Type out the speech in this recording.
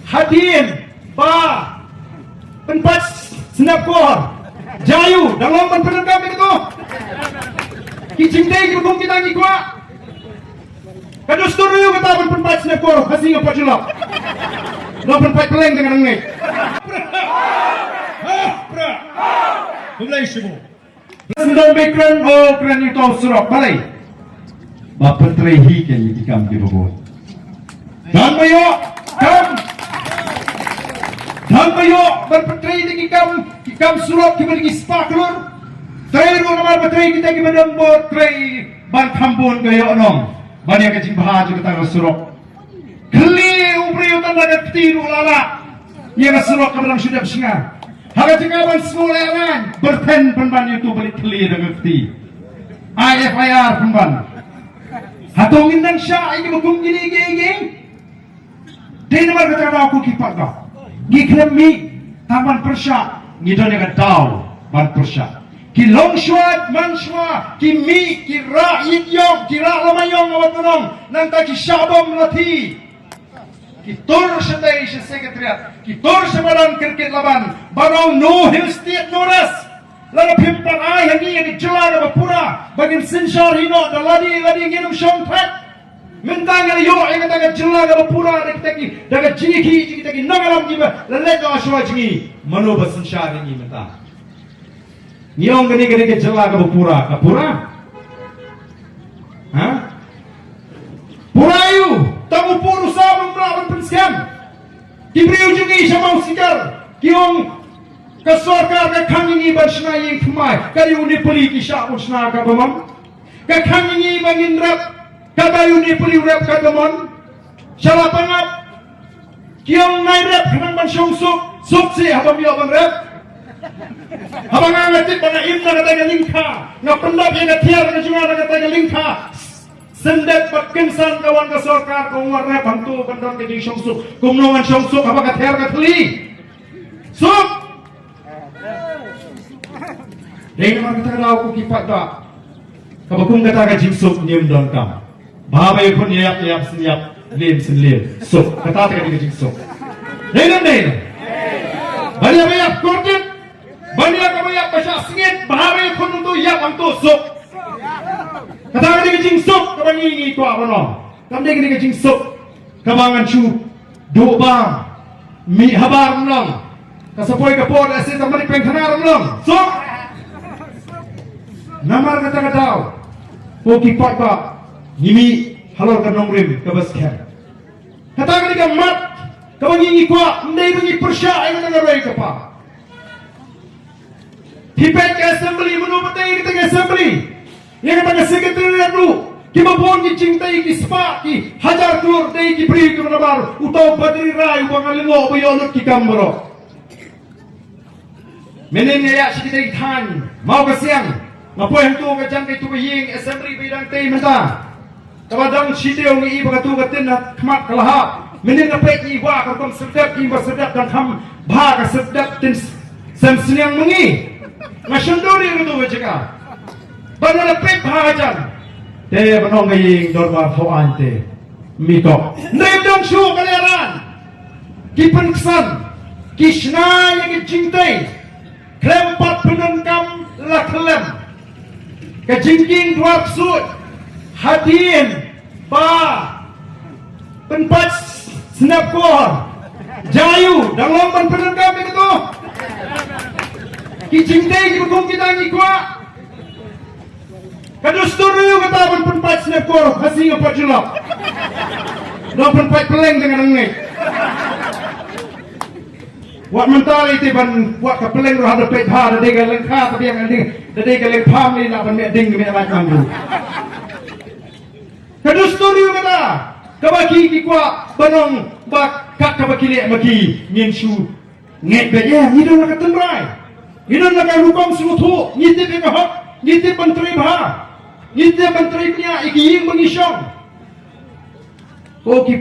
Hadirin Ba Penpat Senapkor Jayu dalam penegak itu Kicingtai kibung kita ngikwa Kadus turu kata penpat Senapkor Hasing apa jelak Dalam penpat peleng dengan ngai Mulai semua Sendong background keren itu surok balai Bapak terlehi kaya dikam di bawah Dan bayo kam Dan bayo berpetrai di kikam surok kibali spaklur Trai ro namar betrai kita kibadam bot trai ban kambun kaya onong banyak kecing bahaju kita surok Keli ubri utan laga tiru lala Ia surok kabadam sudah bersingar Haga cikaban semuleran berten penban itu balik keli dengan keti IFIR penban Hatongin dan syah ini bukum gini Dia nomor kata aku kipat kau Giklem mi taman persya Ngidon yang tau ban persya Ki longshwad manshwa Ki mi ki ra yidyong Ki ra lamayong awat menong Nangka ki syabam lati Ki tur setai sekretariat Ki tur sebaran kirkit laban Barang no hill state noras Lalu pimpan ayah ni yang dijelar apa pura Bagin sinsyar hino Dan ladi nginum syongtat Mentang yang yo yang kata jelar apa pura Daga jiki nangalam jiba Lalet no aswa jingi Mano bersinsyar ini mentang Nyong gini jelar apa pura Kapura Hah Pura yu Tamu puru sabang melawan pensiam Diberi ujungi sama usikar Kiong Kesorkar ke kangingi bersna yang kemai Kari uni peri kisah usna ka bamam Ke kangingi bangin rap Kata uni peri rap ka bamam Salah pangat Kiong nai rap kenang ban syong Sok si habang yo bang rap Habang angatit bang imna kata ga lingka Nga pendap yang katiar ka junga kata ga lingka Sendet bat kensan kawan kesorkar Kung warna bantu bandang ke jing syong sok Kumnongan syong sok habang katiar ka teli Sok Dengan kita tahu kipat tak, kabakung kata kajing sup niam don kam, bahabai pun niap seniap lim senlim sup kata kajing sup. Dengan banyak kordet, banyak pasal sengit, bahabai pun untuk yap untuk sup. Kata kajing sup kabangi itu apa nom? Kami kajing sup kabangan cu doa mi habar nom, kasapoi kapor asyik kembali pengkhanar nom sup. Namar kata-kata Poki pak Nimi halal kan nongrim Kabaskan Kata-kata ka mat Kabangingi kwa Ndai bangi persya Yang nangarai ka pa Tipet ka assembly Menubatai kita ka assembly Yang kata ka sekretariat lu Kibabon ki cintai ki spa Ki hajar telur Dai ki beri ke menabar Utau badri rai Ubangalingo Bayolut ki kambro Menin ngayak sikita itan Mau kasiang Mapoy hantu ka dyan kay tukaying assembly bidang tay mata. Kabadang sitiyaw ni iba katugatin na kmat kalahap. Minin na pek iwa katong sedap iba sedap dan ham baga sedap tin samsiniang mengi. Masyandori rutu wajaka. Bana na pek bahajan. Te banong ngaying norma fawante. Mito. Naibdong syu kaliaran. Kipan kesan. Kishna yang cintai. Krempat penenkam laklem. Kejingking dua sud Hadirin Ba Penpat Senapkor Jayu dalam penegak itu Kicingtai kibung kita ngikwa Kadus turu kata penpat Senapkor Hasing apa jelak Dalam penpat peleng dengan ngai Wak mental itu ban wak kapeleng roh ada pet ha ada dega lengka tapi yang ada dega leng pam ni nak ban ding ni macam tu. Kadus turu kata kabaki ki kwa banong bak kak kabaki le maki nyen shu nget be ya ni don nak tenrai. Ni don nak hukum sutu nyite be hak nyite menteri bah nyite menteri punya iki ying mengisong. Oh ki